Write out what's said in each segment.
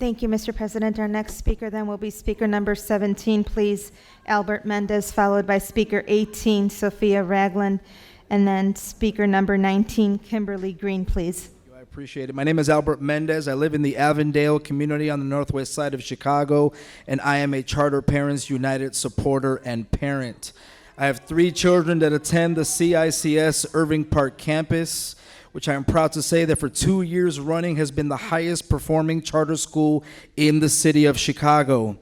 Thank you, Mr. President. Our next speaker then will be speaker number 17, please, Albert Mendez, followed by speaker 18, Sophia Ragland, and then speaker number 19, Kimberly Green, please. I appreciate it. My name is Albert Mendez. I live in the Avondale community on the northwest side of Chicago, and I am a Charter Parents United supporter and parent. I have 3 children that attend the CICS Irving Park campus, which I am proud to say that for 2 years running has been the highest performing charter school in the city of Chicago.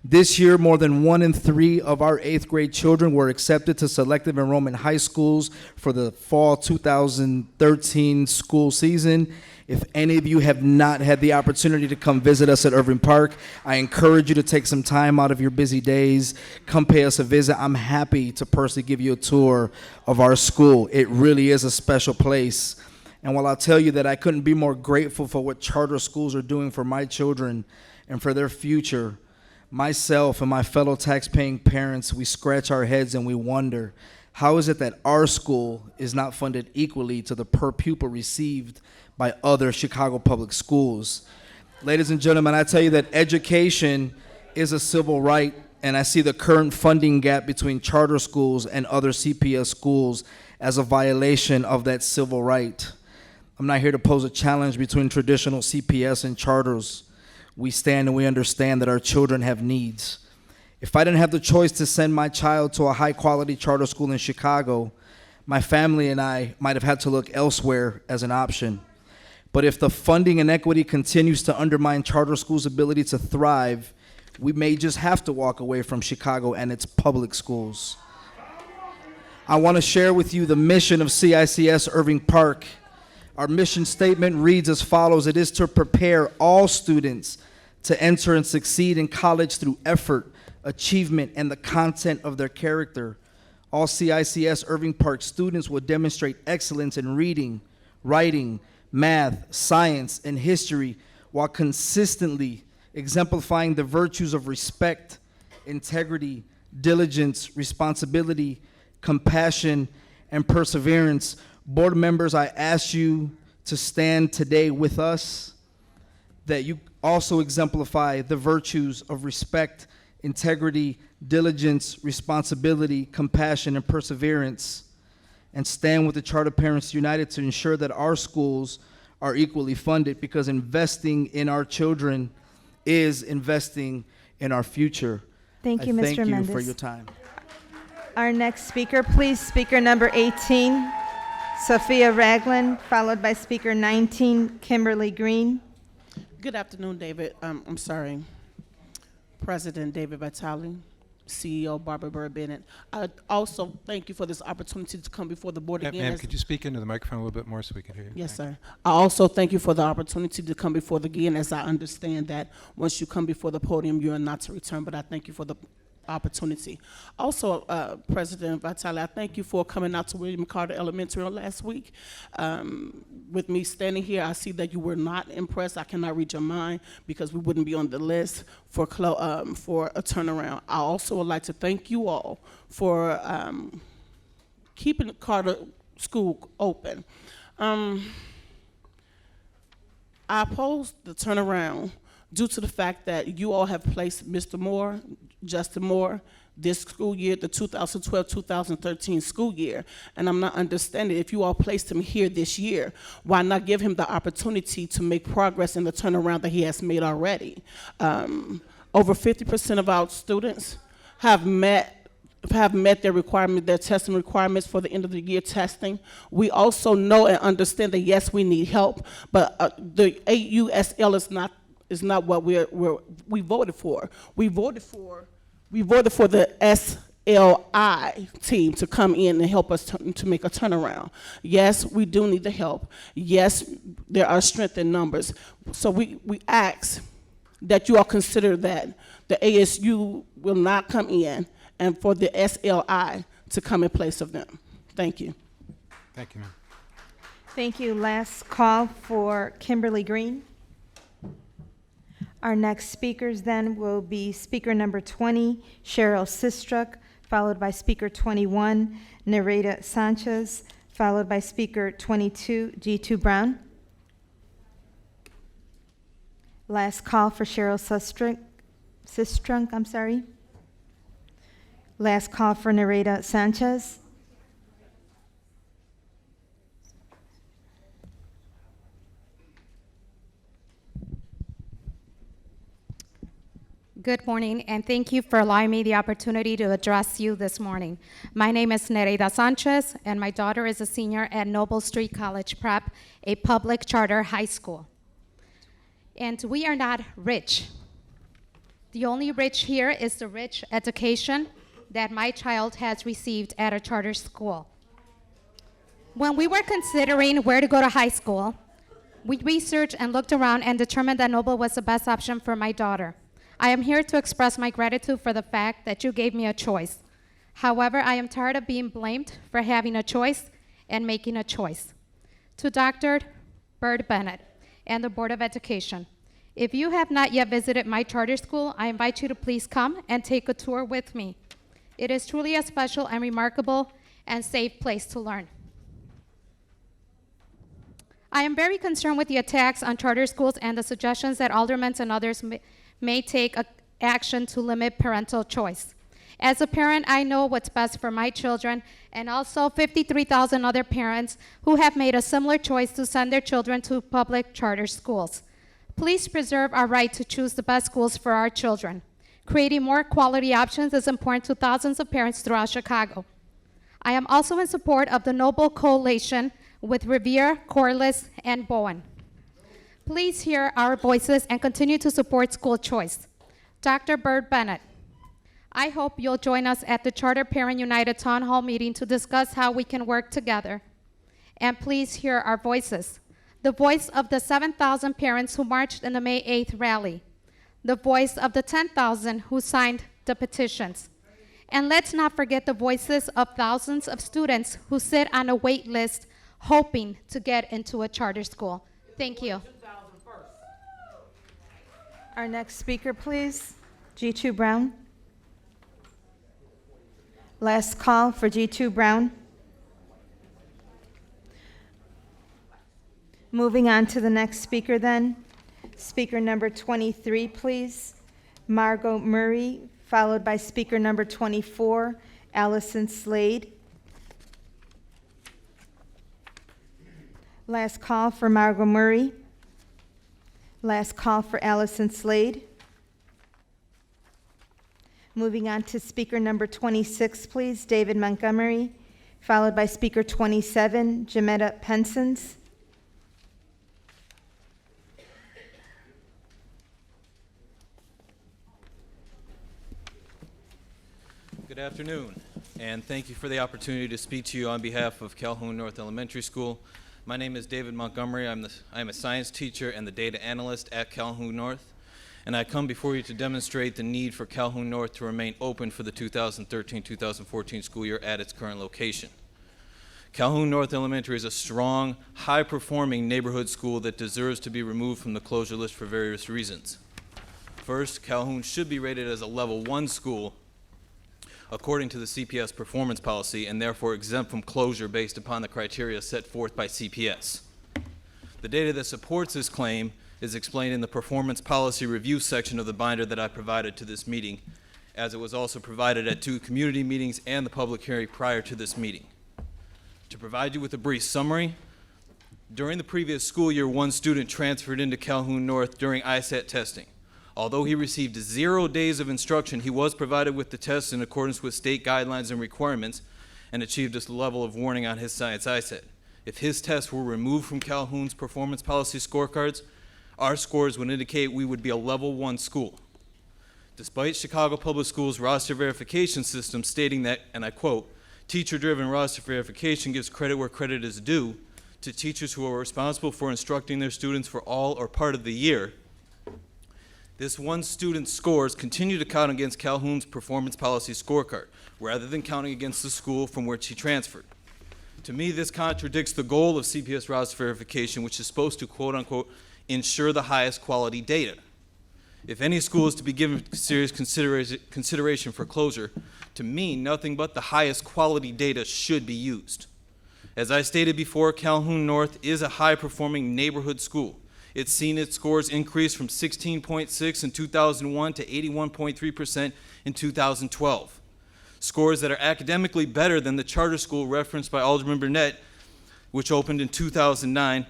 This year, more than 1 in 3 of our 8th grade children were accepted to selective enrollment high schools for the fall 2013 school season. If any of you have not had the opportunity to come visit us at Irving Park, I encourage you to take some time out of your busy days. Come pay us a visit. I'm happy to personally give you a tour of our school. It really is a special place. And while I'll tell you that I couldn't be more grateful for what charter schools are doing for my children and for their future, myself and my fellow tax-paying parents, we scratch our heads and we wonder, how is it that our school is not funded equally to the per pupil received by other Chicago public schools? Ladies and gentlemen, I tell you that education is a civil right, and I see the current funding gap between charter schools and other CPS schools as a violation of that civil right. I'm not here to pose a challenge between traditional CPS and charters. We stand and we understand that our children have needs. If I didn't have the choice to send my child to a high-quality charter school in Chicago, my family and I might have had to look elsewhere as an option. But if the funding inequity continues to undermine charter schools' ability to thrive, we may just have to walk away from Chicago and its public schools. I want to share with you the mission of CICS Irving Park. Our mission statement reads as follows: it is to prepare all students to enter and succeed in college through effort, achievement, and the content of their character. All CICS Irving Park students will demonstrate excellence in reading, writing, math, science, and history while consistently exemplifying the virtues of respect, integrity, diligence, responsibility, compassion, and perseverance. Board members, I ask you to stand today with us, that you also exemplify the virtues of respect, integrity, diligence, responsibility, compassion, and perseverance, and stand with the Charter Parents United to ensure that our schools are equally funded, because investing in our children is investing in our future. Thank you, Mr. Mendez. Thank you for your time. Our next speaker, please, speaker number 18, Sophia Ragland, followed by speaker 19, Kimberly Green. Good afternoon, David. President David Vitale, CEO Barbara Bird Bennett. I also thank you for this opportunity to come before the board again. Ma'am, could you speak into the microphone a little bit more so we can hear you? Yes, sir. I also thank you for the opportunity to come before the again, as I understand that once you come before the podium, you are not to return, but I thank you for the opportunity. Also, President Vitale, I thank you for coming out to William Carter Elementary last week. With me standing here, I see that you were not impressed. I cannot read your mind, because we wouldn't be on the list for a turnaround. I also would like to thank you all for keeping Carter School open. I oppose the turnaround due to the fact that you all have placed Mr. Moore, Justin Moore, this school year, the 2012-2013 school year, and I'm not understanding, if you all placed him here this year, why not give him the opportunity to make progress in the turnaround that he has made already? Over 50% of our students have met their requirement, their testing requirements for the end of the year testing. We also know and understand that yes, we need help, but the AUSL is not what we voted for. We voted for the SLI team to come in and help us to make a turnaround. Yes, we do need the help. Yes, there are strength in numbers. So we ask that you all consider that the ASU will not come in, and for the SLI to come in place of them. Thank you. Thank you, ma'am. Thank you. Last call for Kimberly Green. Our next speakers then will be speaker number 20, Cheryl Sistruck, followed by speaker 21, Nereda Sanchez, followed by speaker 22, G2 Brown. Last call for Cheryl Sistrunk, I'm sorry. Last call for Nareda Sanchez. Good morning, and thank you for allowing me the opportunity to address you this morning. My name is Nereida Sanchez, and my daughter is a senior at Noble Street College Prep, a public charter high school. And we are not rich. The only rich here is the rich education that my child has received at a charter school. When we were considering where to go to high school, we researched and looked around and determined that Noble was the best option for my daughter. I am here to express my gratitude for the fact that you gave me a choice. However, I am tired of being blamed for having a choice and making a choice. To Dr. Bird Bennett and the Board of Education, if you have not yet visited my charter school, I invite you to please come and take a tour with me. It is truly a special and remarkable and safe place to learn. I am very concerned with the attacks on charter schools and the suggestions that aldermen and others may take action to limit parental choice. As a parent, I know what's best for my children and also 53,000 other parents who have made a similar choice to send their children to public charter schools. Please preserve our right to choose the best schools for our children. Creating more quality options is important to thousands of parents throughout Chicago. I am also in support of the Noble Coalition with Revere, Corliss, and Bowen. Please hear our voices and continue to support school choice. Dr. Bird Bennett, I hope you'll join us at the Charter Parent United Town Hall meeting to discuss how we can work together. And please hear our voices. The voice of the 7,000 parents who marched in the May 8th rally. The voice of the 10,000 who signed the petitions. And let's not forget the voices of thousands of students who sit on a wait list hoping to get into a charter school. Thank you. Our next speaker, please, G2 Brown. Last call for G2 Brown. Moving on to the next speaker then. Speaker number 23, please. Margot Murray, followed by speaker number 24, Allison Slade. Last call for Margot Murray. Last call for Allison Slade. Moving on to speaker number 26, please, David Montgomery, followed by speaker 27, Jametta Pensons. Good afternoon, and thank you for the opportunity to speak to you on behalf of Calhoun North Elementary School. My name is David Montgomery. I'm a science teacher and the data analyst at Calhoun North, and I come before you to demonstrate the need for Calhoun North to remain open for the 2013-2014 school year at its current location. Calhoun North Elementary is a strong, high-performing neighborhood school that deserves to be removed from the closure list for various reasons. First, Calhoun should be rated as a level 1 school according to the CPS performance policy, and therefore exempt from closure based upon the criteria set forth by CPS. The data that supports this claim is explained in the performance policy review section of the binder that I provided to this meeting, as it was also provided at 2 community meetings and the public hearing prior to this meeting. To provide you with a brief summary, during the previous school year, 1 student transferred into Calhoun North during ISAT testing. Although he received 0 days of instruction, he was provided with the test in accordance with state guidelines and requirements and achieved a level of warning on his science ISAT. If his tests were removed from Calhoun's performance policy scorecards, our scores would indicate we would be a level 1 school. Despite Chicago Public Schools' roster verification system stating that, and I quote, teacher-driven roster verification gives credit where credit is due to teachers who are responsible for instructing their students for all or part of the year, this 1 student's scores continue to count against Calhoun's performance policy scorecard, rather than counting against the school from which he transferred. To me, this contradicts the goal of CPS roster verification, which is supposed to, quote unquote, ensure the highest quality data. If any school is to be given serious consideration for closure, to me, nothing but the highest quality data should be used. As I stated before, Calhoun North is a high-performing neighborhood school. It's seen its scores increase from 16.6 in 2001 to 81.3% in 2012. Scores that are academically better than the charter school referenced by Alderman Burnett, which opened in 2009.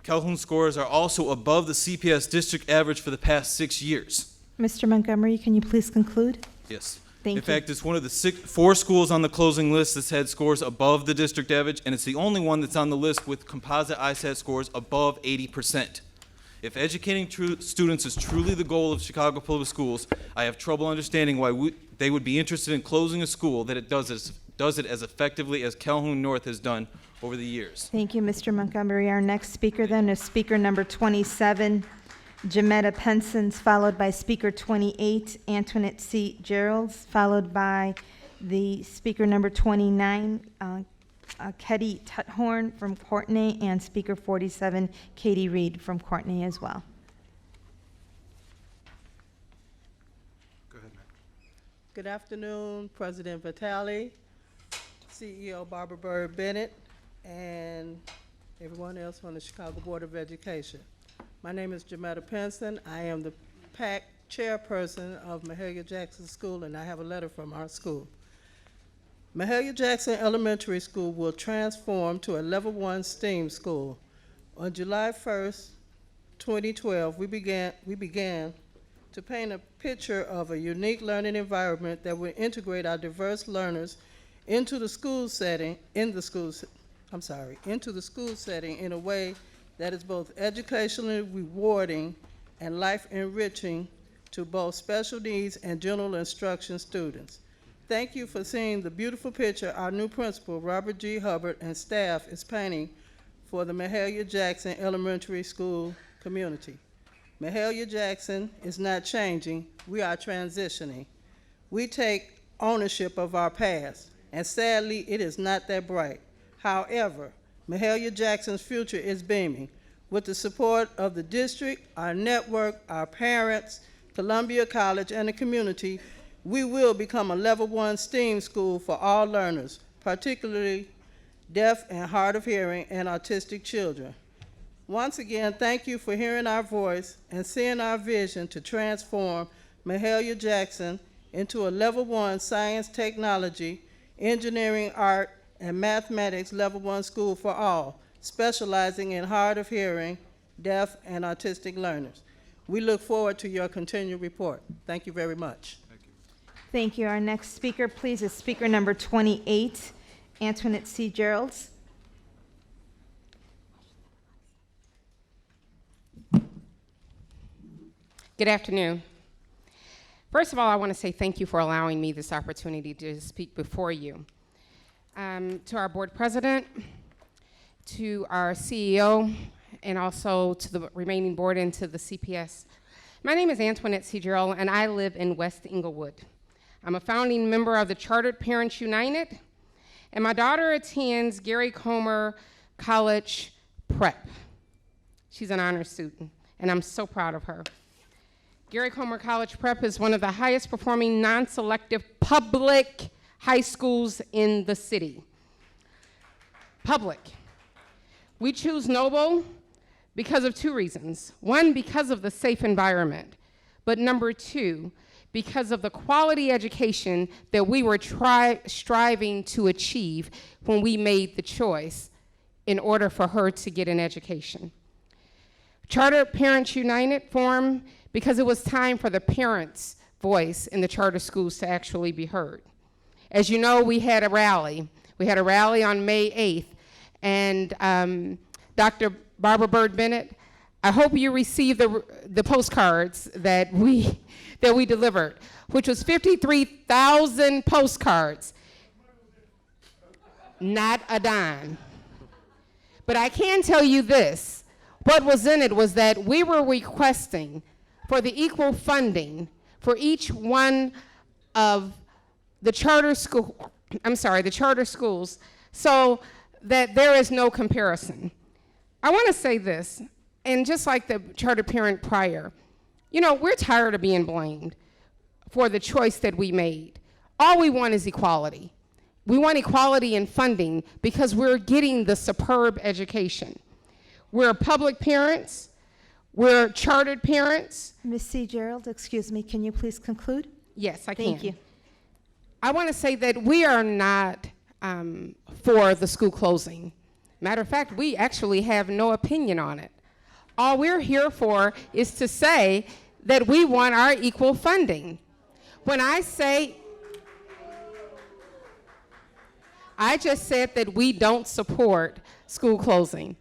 Calhoun scores are also above the CPS district average for the past 6 years. Mr. Montgomery, can you please conclude? Yes. Thank In you. fact, it's one of the 4 schools on the closing list that's had scores above the district average, and it's the only one that's on the list with composite ISAT scores above 80%. If educating students is truly the goal of Chicago Public Schools, I have trouble understanding why they would be interested in closing a school that does it as effectively as Calhoun North has done over the years. Thank you, Mr. Montgomery. Our next speaker then is speaker number 27, Jametta Pensons, followed by speaker 28, Antoinette C. Geralds, followed by the speaker number 29, Ketty Tuthorn from Courtenay, and speaker 47, Katie Reed from Courtenay as well. Go ahead, ma'am. Good afternoon, President Vitale, CEO Barbara Byrd Bennett, and everyone else on the Chicago Board of Education. My name is Jametta Penson. I am the PAC chairperson of Mahalia Jackson School, and I have a letter from our school. Mahalia Jackson Elementary School will transform to a level 1 STEAM school. On July 1st, 2012, we began to paint a picture of a unique learning environment that will integrate our diverse learners into the school setting, into the school setting in a way that is both educationally rewarding and life enriching to both special needs and general instruction students. Thank you for seeing the beautiful picture our new principal, Robert G. Hubbard, and staff is painting for the Mahalia Jackson Elementary School community. Mahalia Jackson is not changing, we are transitioning. We take ownership of our past, and sadly, it is not that bright. However, Mahalia Jackson's future is beaming. With the support of the district, our network, our parents, Columbia College, and the community, we will become a level 1 STEAM school for all learners, particularly deaf and hard of hearing and autistic children. Once again, thank you for hearing our voice and seeing our vision to transform Mahalia Jackson into a level 1 science, technology, engineering, art, and mathematics level 1 school for all, specializing in hard of hearing, deaf, and autistic learners. We look forward to your continued report. Thank you very much. Thank you. Our next speaker, please, is speaker number 28, Antoinette C. Geralds. Good afternoon. First of all, I want to say thank you for allowing me this opportunity to speak before you. To our board president, to our CEO, and also to the remaining board and to the CPS. My name is Antoinette C. Gerald, and I live in West Inglewood. I'm a founding member of the Chartered Parents United, and my daughter attends Gary Comer College Prep. She's an honor student, and I'm so proud of her. Gary Comer College Prep is one of the highest performing non-selective public high schools in the city. Public. We choose Noble because of 2 reasons. 1, because of the safe environment, but number 2, because of the quality education that we were striving to achieve when we made the choice in order for her to get an education. Charter Parents United formed because it was time for the parents' voice in the charter schools to actually be heard. As you know, we had a rally. We had a rally on May 8th, and Dr. Barbara Byrd Bennett, I hope you received the postcards that we delivered, which was 53,000 postcards. Not a dime. But I can tell you this, what was in it was that we were requesting for the equal funding for each one of the charter schools, so that there is no comparison. I want to say this, and just like the charter parent prior, we're tired of being blamed for the choice that we made. All we want is equality. We want equality in funding because we're getting the superb education. We're public parents. We're chartered parents. Ms. C. Gerald, excuse me, can you please conclude? Yes, I can. Thank you. I want to say that we are not for the school closing. Matter of fact, we actually have no opinion on it. All we're here for is to say that we want our equal funding. When I just said that we don't support school closing.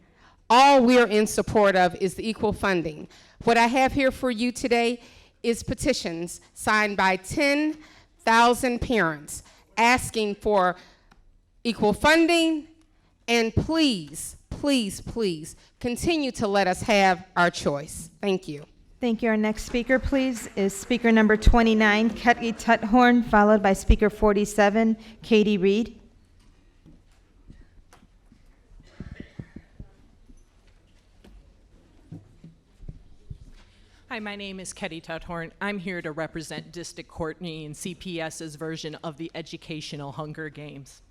All we're in support of is the equal funding. What I have here for you today is petitions signed by 10,000 parents asking for equal funding, and please, please, please continue to let us have our choice. Thank you. Thank you. Our next speaker, please, is speaker number 29, Ketty Tuthorn, followed by speaker 47, Katie Reed. Hi, my name is Ketty Tuthorn. I'm here to represent District Courtney and CPS's version of the Educational Hunger Games.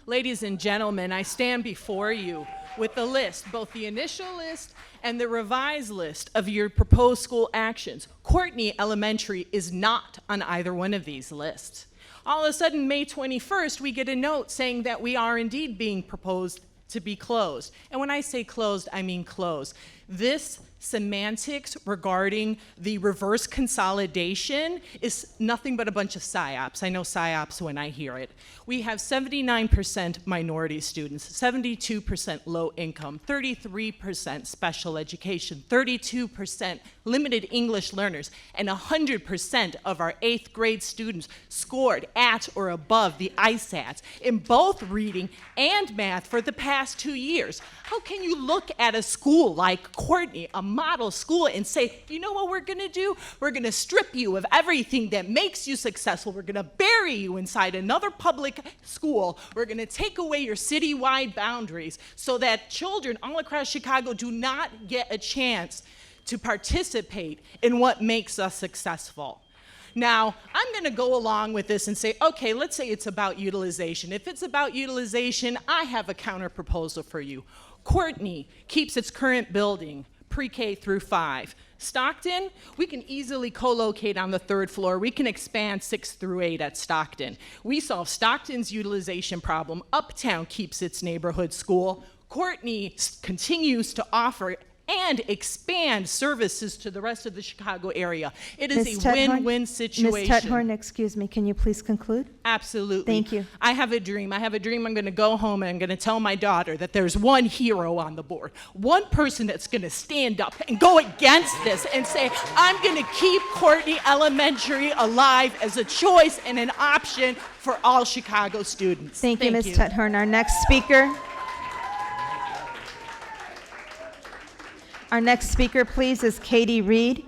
Ladies and gentlemen, I stand before you with the list, both the initial list and the revised list of your proposed school actions. Courtney Elementary is not on either one of these lists. All of a sudden, May 21st, we get a note saying that we are indeed being proposed to be closed. And when I say closed, I mean closed. This semantics regarding the reverse consolidation is nothing but a bunch of psyops. I know psyops when I hear it. We have 79% minority students, 72% low income, 33% special education, 32% limited English learners, and 100% of our 8th grade students scored at or above the ISATs in both reading and math for the past 2 years. How can you look at a school like Courtney, a model school, and say, you know what we're gonna do? We're gonna strip you of everything that makes you successful. We're gonna bury you inside another public school. We're gonna take away your citywide boundaries so that children all across Chicago do not get a chance to participate in what makes us successful. Now, I'm going to go along with this and say, okay, let's say it's about utilization. If it's about utilization, I have a counter proposal for you. Courtney keeps its current building, pre-K through 5. Stockton, we can easily co-locate on the 3rd floor. We can expand 6 through 8 at Stockton. We solve Stockton's utilization problem. Uptown keeps its neighborhood school. Courtney continues to offer and expand services to the rest of the Chicago area. It is Ms. a Tuthorn? win-win situation. Ms. Tuthorn, excuse me, can you please conclude? Absolutely. Thank you. I have a dream. I'm going to go home and I'm going to tell my daughter that there's one hero on the board, one person that's going to stand up and go against this and say, I'm going to keep Courtney Elementary alive as a choice and an option for all Chicago students. Thank you, Ms. Tuthorn. Our next speaker. Our next speaker, please, is Katie Reed,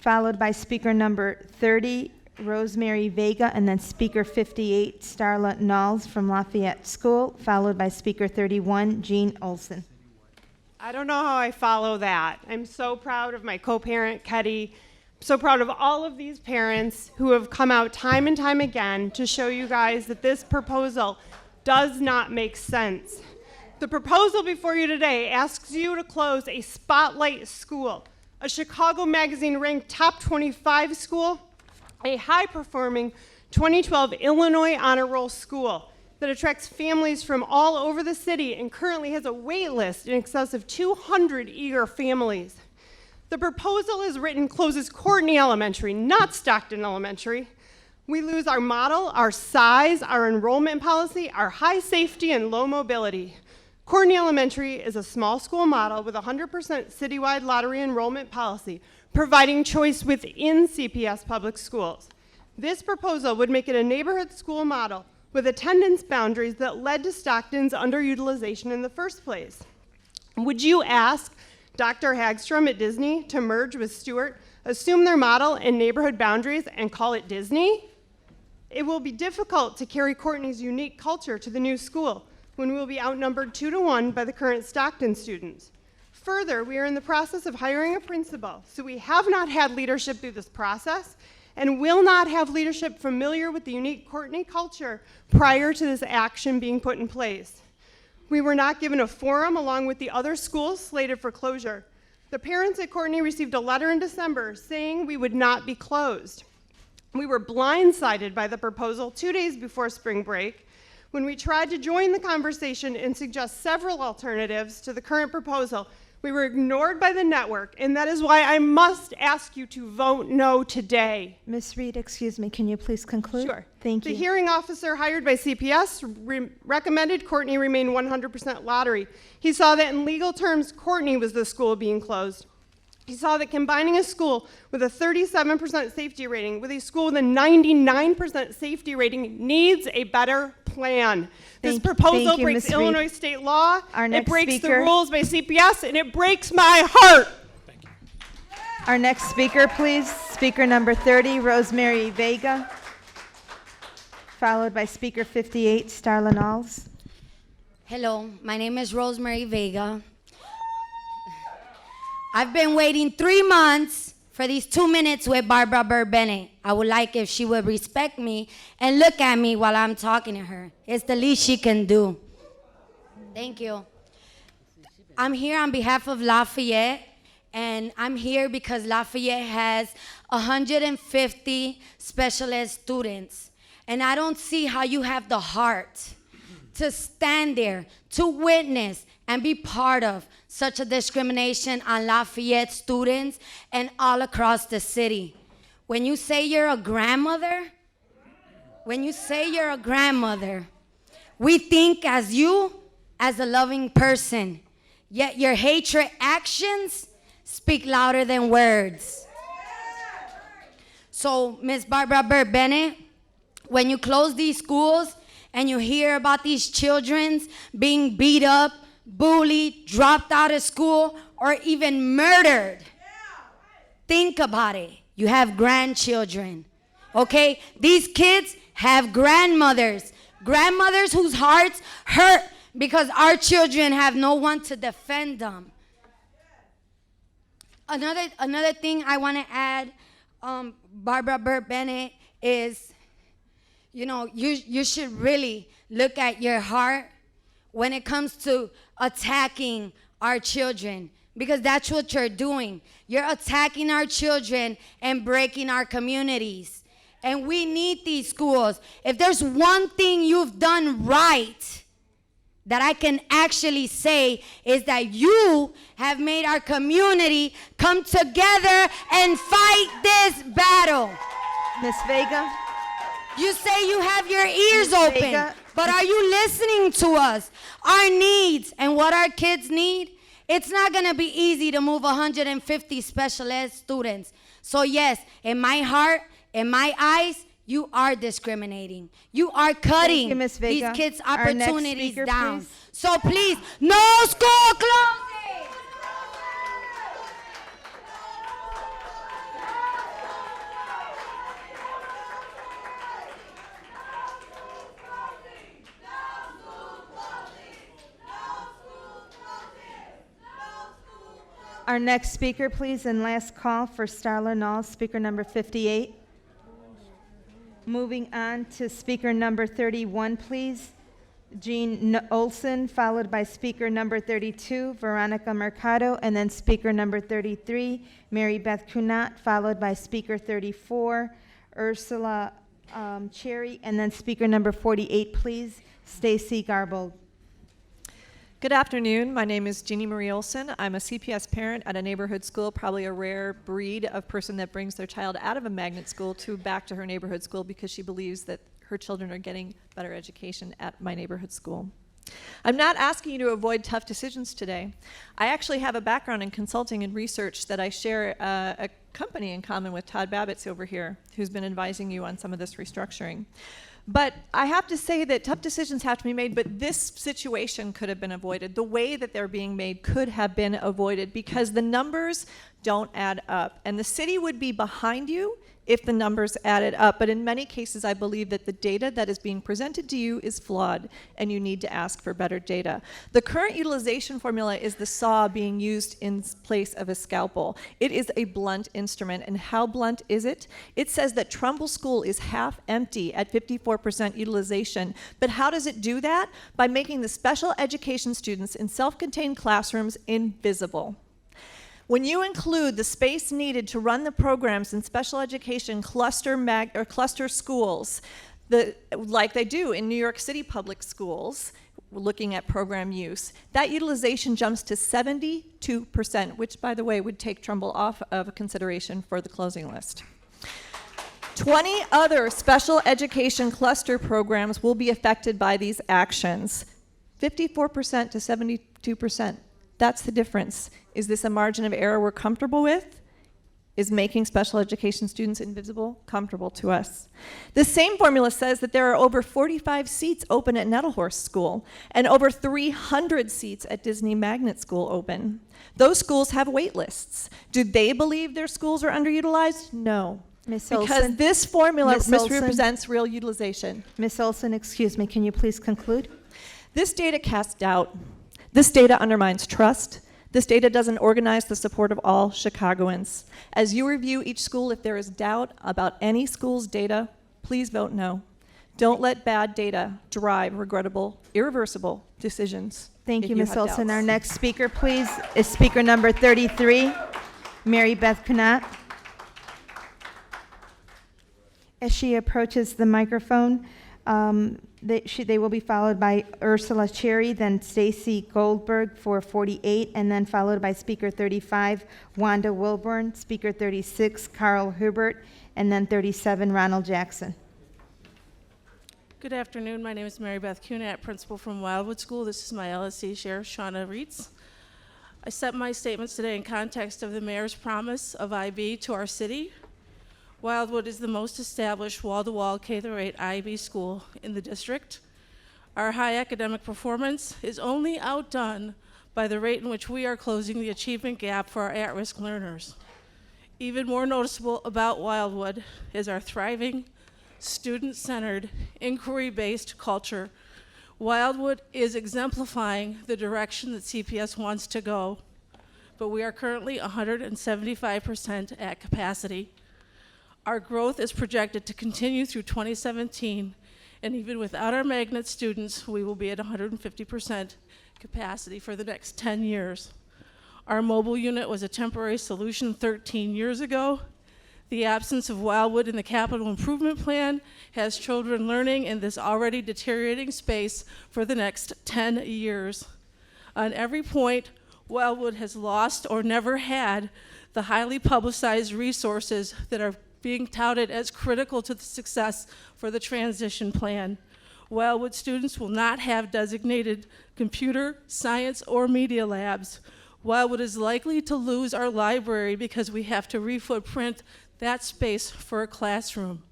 followed by speaker number 30, Rosemary Vega, and then speaker 58, Starla Knowles from Lafayette School, followed by speaker 31, Jean Olson. I don't know how I follow that. I'm so proud of my co-parent, Ketty. I'm so proud of all of these parents who have come out time and time again to show you guys that this proposal does not make sense. The proposal before you today asks you to close a spotlight school, a Chicago Magazine ranked top 25 school, a high-performing 2012 Illinois Honor Roll school that attracts families from all over the city and currently has a wait list in excess of 200 eager families. The proposal as written closes Courtney Elementary, not Stockton Elementary. We lose our model, our size, our enrollment policy, our high safety and low mobility. Courtney Elementary is a small school model with 100% citywide lottery enrollment policy, providing choice within CPS public schools. This proposal would make it a neighborhood school model with attendance boundaries that led to Stockton's underutilization in the first place. Would you ask Dr. Hagstrom at Disney to merge with Stewart, assume their model and neighborhood boundaries, and call it Disney? It will be difficult to carry Courtney's unique culture to the new school when we will be outnumbered 2-to-1 by the current Stockton students. Further, we are in the process of hiring a principal, so we have not had leadership through this process and will not have leadership familiar with the unique Courtney culture prior to this action being put in place. We were not given a forum along with the other schools slated for closure. The parents at Courtney received a letter in December saying we would not be closed. We were blindsided by the proposal 2 days before spring break when we tried to join the conversation and suggest several alternatives to the current proposal. We were ignored by the network, and that is why I must ask you to vote no today. Ms. Reed, excuse me, can you please conclude? Sure. Thank The you. hearing officer hired by CPS recommended Courtney remain 100% lottery. He saw that in legal terms, Courtney was the school being closed. He saw that combining a school with a 37% safety rating with a school with a 99% safety rating needs a better plan. This proposal thank you, breaks Ms. Reed. Illinois state law, Our it next breaks the speaker. rules by CPS, and it breaks my heart. Our next speaker, please. Speaker number 30, Rosemary Vega, followed by Speaker 58, Starla Knowles. Hello, my name is Rosemary Vega. I've been waiting 3 months for these 2 minutes with Barbara Burr Bennett. I would like if she would respect me and look at me while I'm talking to her. It's the least she can do. Thank you. I'm here on behalf of Lafayette, and I'm here because Lafayette has 150 special ed students. And I don't see how you have the heart to stand there, to witness, and be part of such a discrimination on Lafayette students and all across the city. When you say you're a grandmother, we think as you as a loving person, yet your hatred actions speak louder than words. So, Ms. Barbara Burr Bennett, when you close these schools and you hear about these children being beat up, bullied, dropped out of school, or even murdered, think about it. You have grandchildren, okay? These kids have grandmothers whose hearts hurt because our children have no one to defend them. Another thing I want to add, Barbara Burr Bennett, is, you should really look at your heart when it comes to attacking our children, because that's what you're doing. You're attacking our children and breaking our communities. And we need these schools. If there's one thing you've done right that I can actually say is that you have made our community come together and fight this battle. Ms. Vega? You say you have your ears Ms. open, Vega? but are you listening to us? Our needs and what our kids need? It's not gonna be easy to move 150 special ed students. So yes, in my heart, in my eyes, you are discriminating. You are cutting you, Ms. these Vega. kids' Our next opportunities speaker, down. please. So please, no school closing! Our next speaker, please, and last call for Starla Knowles, speaker number 58. Moving on to speaker number 31, please. Jean Olson, followed by speaker number 32, Veronica Mercado, and then speaker number 33, Mary Beth Cunat, followed by speaker 34, Ursula Cherry, and then speaker number 48, please, Stacy Garbold. Good afternoon. My name is Jeannie Marie Olson. I'm a CPS parent at a neighborhood school, probably a rare breed of person that brings their child out of a magnet school back to her neighborhood school because she believes that her children are getting better education at my neighborhood school. I'm not asking you to avoid tough decisions today. I actually have a background in consulting and research that I share a company in common with Todd Babbitts over here, who's been advising you on some of this restructuring. But I have to say that tough decisions have to be made, but this situation could have been avoided. The way that they're being made could have been avoided because the numbers don't add up. And the city would be behind you if the numbers added up. But in many cases, I believe that the data that is being presented to you is flawed, and you need to ask for better data. The current utilization formula is the saw being used in place of a scalpel. It is a blunt instrument, and how blunt is it? It says that Trumbull School is half empty at 54% utilization. But how does it do that? By making the special education students in self-contained classrooms invisible. When you include the space needed to run the programs in special education cluster schools, like they do in New York City public schools, looking at program use, that utilization jumps to 72%, which, by the way, would take Trumbull off of consideration for the closing list. 20 other special education cluster programs will be affected by these actions. 54% to 72%. That's the difference. Is this a margin of error we're comfortable with? Is making special education students invisible comfortable to us? The same formula says that there are over 45 seats open at Nettlehorse School and over 300 seats at Disney Magnet School open. Those schools have wait lists. Do they believe their schools are underutilized? No. Ms. Because Olson? this formula Ms. Olson? misrepresents real utilization. Ms. Olson, excuse me, can you please conclude? This data casts doubt. This data undermines trust. This data doesn't organize the support of all Chicagoans. As you review each school, if there is doubt about any school's data, please vote no. Don't let bad data drive regrettable, irreversible decisions. Thank if you, Ms. have Olson. doubts. Our next speaker, please, is speaker number 33, Mary Beth Kunat. As she approaches the microphone, they will be followed by Ursula Cherry, then Stacy Goldberg for 48, and then followed by Speaker 35, Wanda Wilburn, Speaker 36, Carl Hubert, and then 37, Ronald Jackson. Good afternoon. My name is Mary Beth Kunat, principal from Wildwood School. This is my LSC Sheriff, Shauna Reitz. I set my statements today in context of the mayor's promise of IB to our city. Wildwood is the most established wall-to-wall K-8 IB school in the district. Our high academic performance is only outdone by the rate in which we are closing the achievement gap for our at-risk learners. Even more noticeable about Wildwood is our thriving, student-centered, inquiry-based culture. Wildwood is exemplifying the direction that CPS wants to go, but we are currently 175% at capacity. Our growth is projected to continue through 2017, and even without our magnet students, we will be at 150% capacity for the next 10 years. Our mobile unit was a temporary solution 13 years ago. The absence of Wildwood in the capital improvement plan has children learning in this already deteriorating space for the next 10 years. On every point, Wildwood has lost or never had the highly publicized resources that are being touted as critical to the success for the transition plan. Wildwood students will not have designated computer, science, or media labs. Wildwood is likely to lose our library because we have to re-footprint that space for a classroom.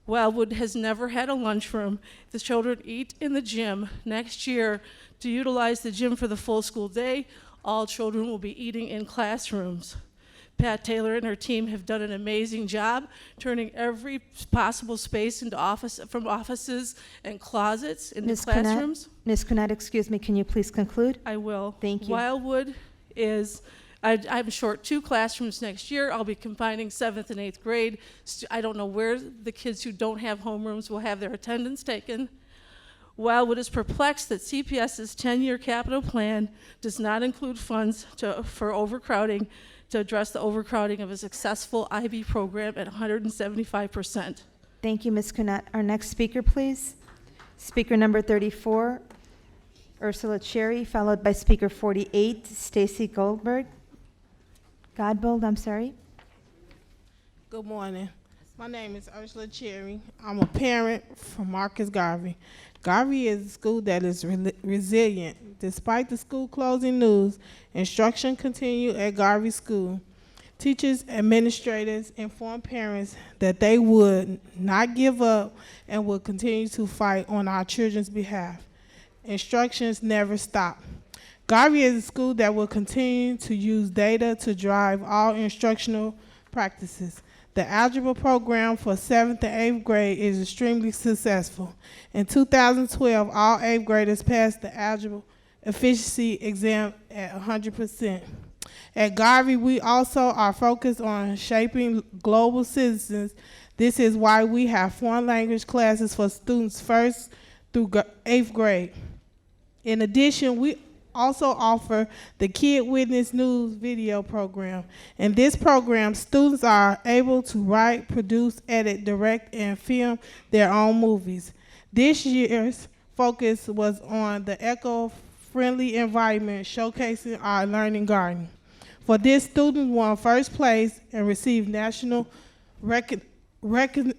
Wildwood has never had a lunchroom. The children eat in the gym. Next year, to utilize the gym for the full school day, all children will be eating in classrooms. Pat Taylor and her team have done an amazing job turning every possible space into offices and closets into classrooms. Ms. Kunat, excuse me, can you please conclude? I will. Thank you. Wildwood is, I'm short 2 classrooms next year. I'll be combining 7th and 8th grade. I don't know where the kids who don't have homerooms will have their attendance taken. Wildwood is perplexed that CPS's 10-year capital plan does not include funds for overcrowding, to address the overcrowding of a successful IB program at 175%. Thank you, Ms. Kunat. Our next speaker, please. Speaker number 34, Ursula Cherry, followed by Speaker 48, Stacy Goldberg. Godbold, I'm sorry. Good morning. My name is Ursula Cherry. I'm a parent from Marcus Garvey. Garvey is a school that is resilient. Despite the school closing news, instruction continued at Garvey School. Teachers, administrators informed parents that they would not give up and would continue to fight on our children's behalf. Instructions never stop. Garvey is a school that will continue to use data to drive all instructional practices. The algebra program for 7th and 8th grade is extremely successful. In 2012, all 8th graders passed the algebra efficiency exam at 100%. At Garvey, we also are focused on shaping global citizens. This is why we have foreign language classes for students 1st through 8th grade. In addition, we also offer the Kid Witness News video program. In this program, students are able to write, produce, edit, direct, and film their own movies. This year's focus was on the eco-friendly environment, showcasing our learning garden. For this, student won first place and received national recognition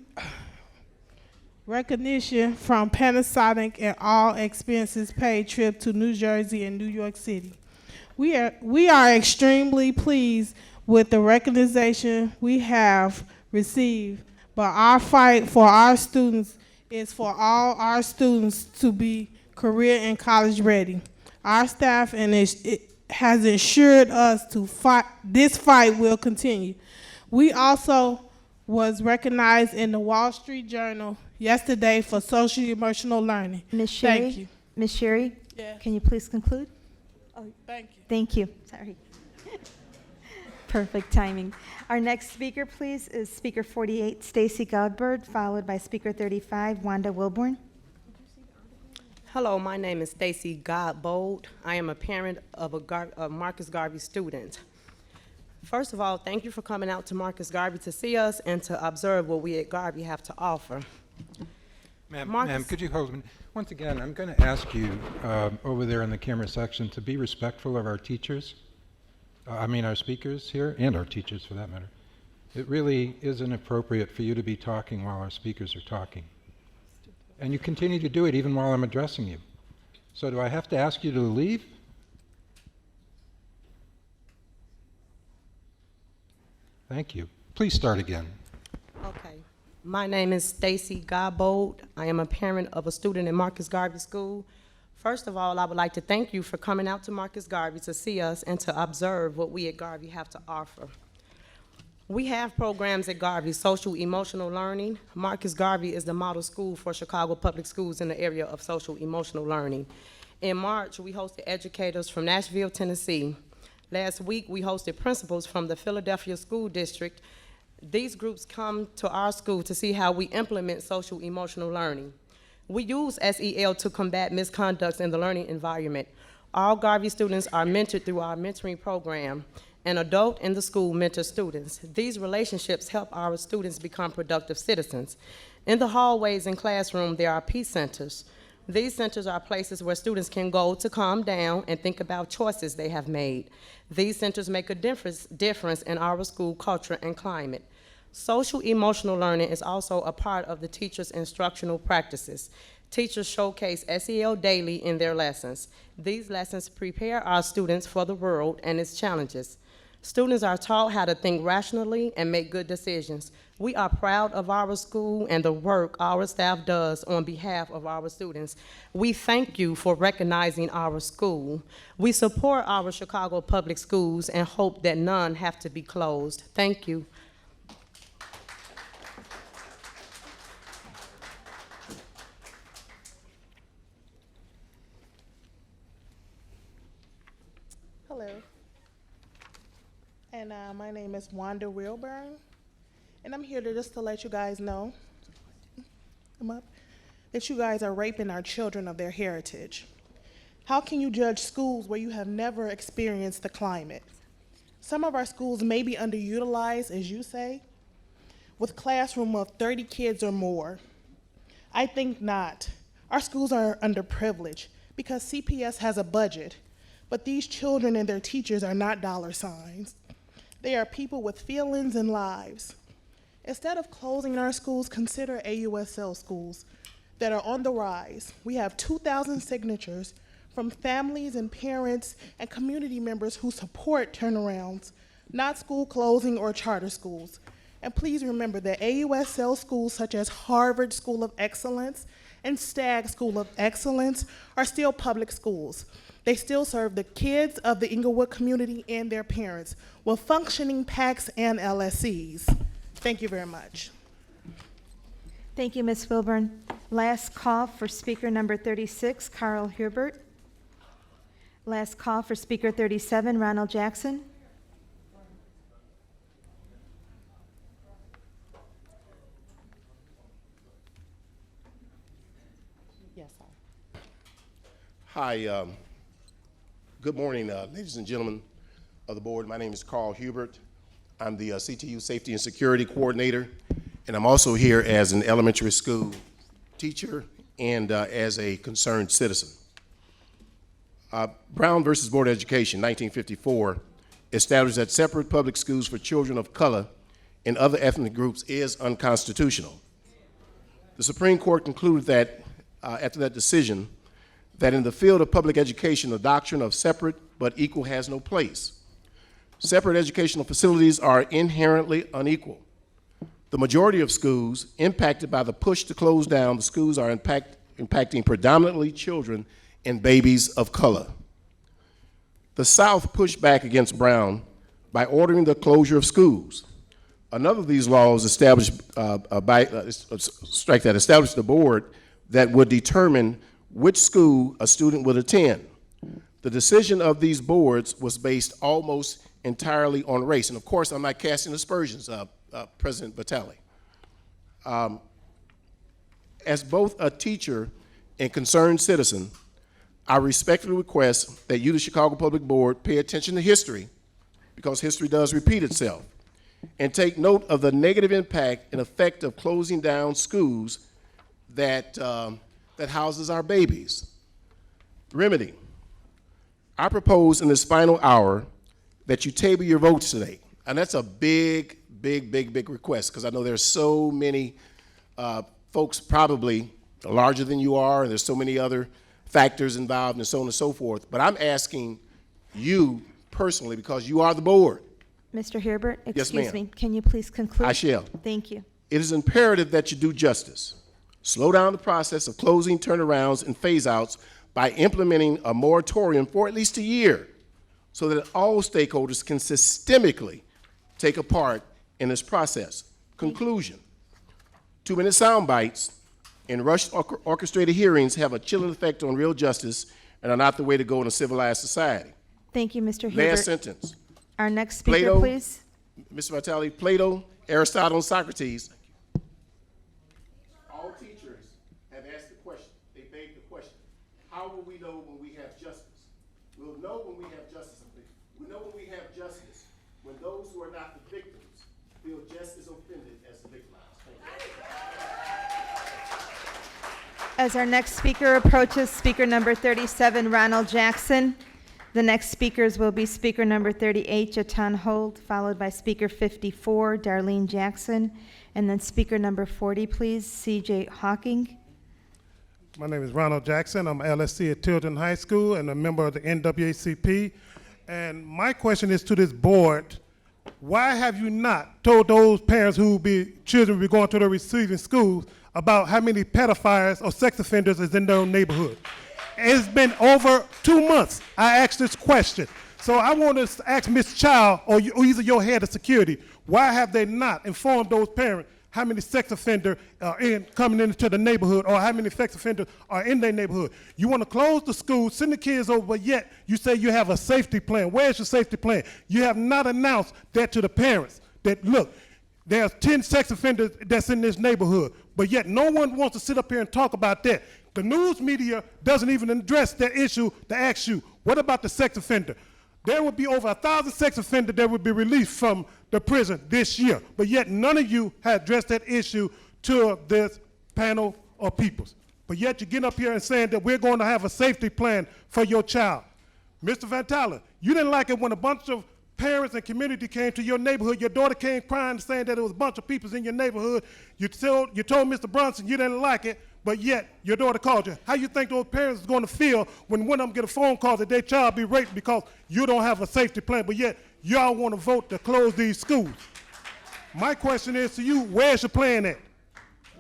from Panasonic and all expenses paid trip to New Jersey and New York City. We are extremely pleased with the recognition we have received, but our fight for our students is for all our students to be career and college ready. Our staff and it has ensured us to fight. This fight will continue. We also was recognized in the Wall Street Journal yesterday for social emotional learning. Ms. Sherry? Thank you. Ms. Sherry? Yes. Can you please conclude? Oh, thank you. Thank you. Sorry. Perfect timing. Our next speaker, please, is Speaker 48, Stacy Godbird, followed by Speaker 35, Wanda Wilborn. Hello, my name is Stacy Godbold. I am a parent of a Marcus Garvey student. First of all, thank you for coming out to Marcus Garvey to see us and to observe what we at Garvey have to offer. Ma'am, could you hold a minute? Once again, I'm going to ask you over there in the camera section to be respectful of our teachers. Our speakers here, and our teachers for that matter. It really isn't appropriate for you to be talking while our speakers are talking. And you continue to do it even while I'm addressing you. So do I have to ask you to leave? Thank you. Please start again. Okay. My name is Stacy Godbold. I am a parent of a student in Marcus Garvey School. First of all, I would like to thank you for coming out to Marcus Garvey to see us and to observe what we at Garvey have to offer. We have programs at Garvey, social emotional learning. Marcus Garvey is the model school for Chicago public schools in the area of social emotional learning. In March, we hosted educators from Nashville, Tennessee. Last week, we hosted principals from the Philadelphia School District. These groups come to our school to see how we implement social emotional learning. We use SEL to combat misconducts in the learning environment. All Garvey students are mentored through our mentoring program. An adult in the school mentors students. These relationships help our students become productive citizens. In the hallways and classroom, there are peace centers. These centers are places where students can go to calm down and think about choices they have made. These centers make a difference in our school culture and climate. Social emotional learning is also a part of the teachers' instructional practices. Teachers showcase SEL daily in their lessons. These lessons prepare our students for the world and its challenges. Students are taught how to think rationally and make good decisions. We are proud of our school and the work our staff does on behalf of our students. We thank you for recognizing our school. We support our Chicago public schools and hope that none have to be closed. Thank you. Hello. And my name is Wanda Wilburn. And I'm here to let you guys know that you guys are raping our children of their heritage. How can you judge schools where you have never experienced the climate? Some of our schools may be underutilized, as you say, with classroom of 30 kids or more. I think not. Our schools are underprivileged because CPS has a budget, but these children and their teachers are not dollar signs. They are people with feelings and lives. Instead of closing our schools, consider AUSL schools that are on the rise. We have 2,000 signatures from families and parents and community members who support turnarounds, not school closing or charter schools. And please remember that AUSL schools such as Harvard School of Excellence and Stagg School of Excellence are still public schools. They still serve the kids of the Inglewood community and their parents with functioning PACs and LSCs. Thank you very much. Thank you, Ms. Wilburn. Last call for speaker number 36, Carl Hubert. Last call for speaker 37, Ronald Jackson. Yes, sir. Hi, good morning, ladies and gentlemen of the board. My name is Carl Hubert. I'm the CTU Safety and Security Coordinator, and I'm also here as an elementary school teacher and as a concerned citizen. Brown versus Board of Education, 1954, established that separate public schools for children of color and other ethnic groups is unconstitutional. The Supreme Court concluded that, after that decision, that in the field of public education, the doctrine of separate but equal has no place. Separate educational facilities are inherently unequal. The majority of schools impacted by the push to close down the schools are impacting predominantly children and babies of color. The South pushed back against Brown by ordering the closure of schools. Another of these laws established established the board that would determine which school a student would attend. The decision of these boards was based almost entirely on race. And of course, I'm not casting aspersions, President Vitale. As both a teacher and concerned citizen, I respectfully request that you, the Chicago Public Board, pay attention to history, because history does repeat itself, and take note of the negative impact and effect of closing down schools that houses our babies. Remedy. I propose in this final hour that you table your votes today. And that's a big request, because I know there's so many folks probably larger than you are, and there's so many other factors involved and so on and so forth. But I'm asking you personally, because you are the board. Mr. Hubert, Yes, excuse ma'am. me, can you please conclude? I shall. Thank you. It is imperative that you do justice. Slow down the process of closing, turnarounds, and phase-outs by implementing a moratorium for at least a year so that all stakeholders can systemically take a part in this process. Conclusion. 2-minute sound bites and rushed orchestrated hearings have a chilling effect on real justice and are not the way to go in a civilized society. Thank you, Mr. Hubert. Last sentence. Our next speaker, Plato, please. Mr. Vitale, Plato, Aristotle, and Socrates. All teachers have asked the question, they begged the question, how will we know when we have justice? We'll know when we have justice. We know when we have justice when those who are not the victims feel just as offended as the victimized. Thank you. As our next speaker approaches, speaker number 37, Ronald Jackson. The next speakers will be speaker number 38, Jatan Holt, followed by speaker 54, Darlene Jackson, and then speaker number 40, please, CJ Hawking. My name is Ronald Jackson. I'm an LSC at Tilden High School and a member of the NAACP. And my question is to this board, why have you not told those parents children will be going to the receiving schools about how many pedophiles or sex offenders is in their own neighborhood? It's been over 2 months I asked this question. So I want to ask Ms. Child, or either your head of security, why have they not informed those parents how many sex offenders are coming into the neighborhood, or how many sex offenders are in their neighborhood? You want to close the school, send the kids over, but yet you say you have a safety plan. Where's your safety plan? You have not announced that to the parents, that look, there's 10 sex offenders that's in this neighborhood, but yet no one wants to sit up here and talk about that. The news media doesn't even address that issue to ask you, what about the sex offender? There will be over 1,000 sex offenders that will be released from the prison this year, but yet none of you have addressed that issue to this panel of peoples. But yet you're getting up here and saying that we're going to have a safety plan for your child. Mr. Van Talen, you didn't like it when a bunch of parents and community came to your neighborhood. Your daughter came crying saying that there was a bunch of people in your neighborhood. You told Mr. Brunson you didn't like it, but yet your daughter called you. How you think those parents are going to feel when one of them get a phone call that their child be raped because you don't have a safety plan, but yet y'all want to vote to close these schools? My question is to you, where's your plan at?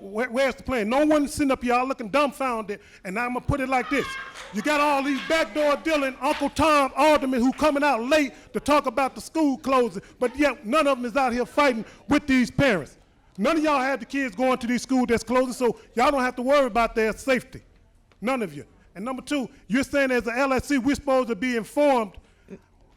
Where's the plan? No one sitting up here all looking dumbfounded, and I'm gonna put it like this. You got all these backdoor dealing Uncle Tom aldermen who coming out late to talk about the school closing, but yet none of them is out here fighting with these parents. None of y'all had the kids going to these schools that's closing, so y'all don't have to worry about their safety. None of you. And number two, you're saying as a LSC, we're supposed to be informed.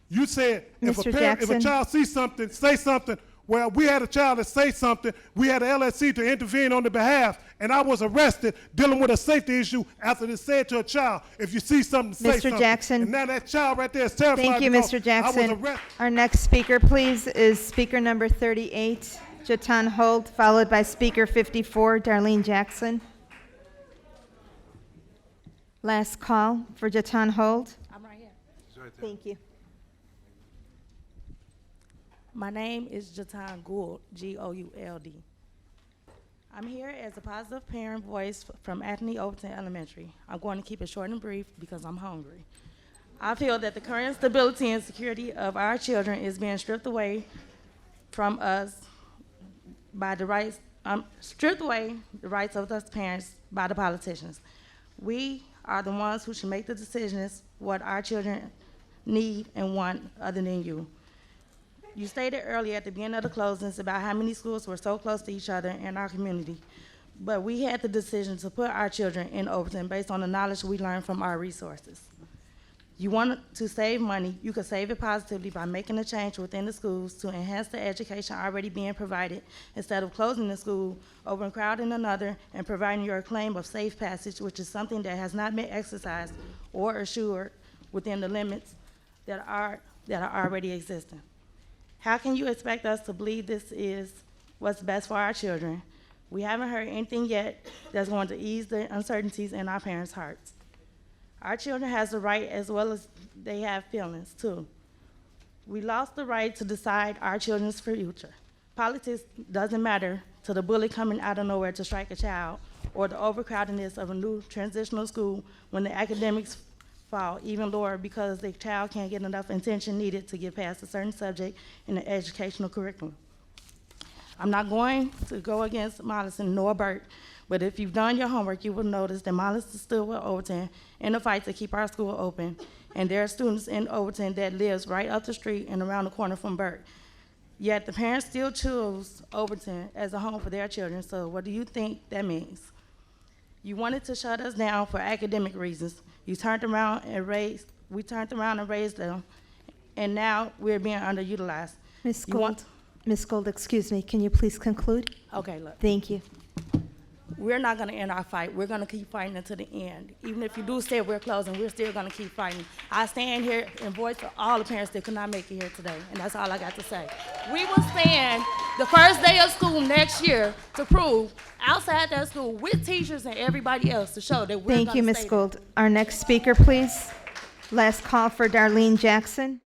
You said if Mr. if a Jackson. child sees something, say something. Well, we had a child that say something. We had a LSC to intervene on the behalf, and I was arrested dealing with a safety issue after they said to a child, if you see something, say Mr. something. Jackson. And now that child right there is terrified. Thank you, because Mr. I Jackson. was arrested. Our next speaker, please, is speaker number 38, Jatan Holt, followed by speaker 54, Darlene Jackson. Last call for Jatan Holt. I'm right here. Thank you. My name is Jatan Gould, Gould. I'm here as a positive parent voice from Anthony Overton Elementary. I'm going to keep it short and brief because I'm hungry. I feel that the current stability and security of our children is being stripped away from us by the rights, stripped away the rights of us parents by the politicians. We are the ones who should make the decisions what our children need and want other than you. You stated earlier at the beginning of the closings about how many schools were so close to each other in our community. But we had the decision to put our children in Overton based on the knowledge we learned from our resources. You want to save money, you could save it positively by making a change within the schools to enhance the education already being provided instead of closing the school, overcrowding another, and providing your claim of safe passage, which is something that has not been exercised or assured within the limits that are already existing. How can you expect us to believe this is what's best for our children? We haven't heard anything yet that's going to ease the uncertainties in our parents' hearts. Our children has the right as well as they have feelings too. We lost the right to decide our children's future. Politics doesn't matter to the bully coming out of nowhere to strike a child or the overcrowdedness of a new transitional school when the academics fall even lower because the child can't get enough attention needed to get past a certain subject in the educational curriculum. I'm not going to go against Mollison nor Burt, but if you've done your homework, you will notice that Mollison stood with Overton in a fight to keep our school open, and there are students in Overton that lives right up the street and around the corner from Burt. Yet the parents still choose Overton as a home for their children, so what do you think that means? You wanted to shut us down for academic reasons. We turned around and raised them, and now we're being underutilized. Ms. Gould, Ms. Gould, excuse me, can you please conclude? Okay, look. Thank you. We're not going to end our fight. We're going to keep fighting until the end. Even if you do say we're closing, we're still going to keep fighting. I stand here and voice for all the parents that could not make it here today, and that's all I got to say. We will stand the first day of school next year to prove outside that school with teachers and everybody else to show that we're Thank you, gonna Ms. stay there. Gould. Our next speaker, please. Last call for Darlene Jackson.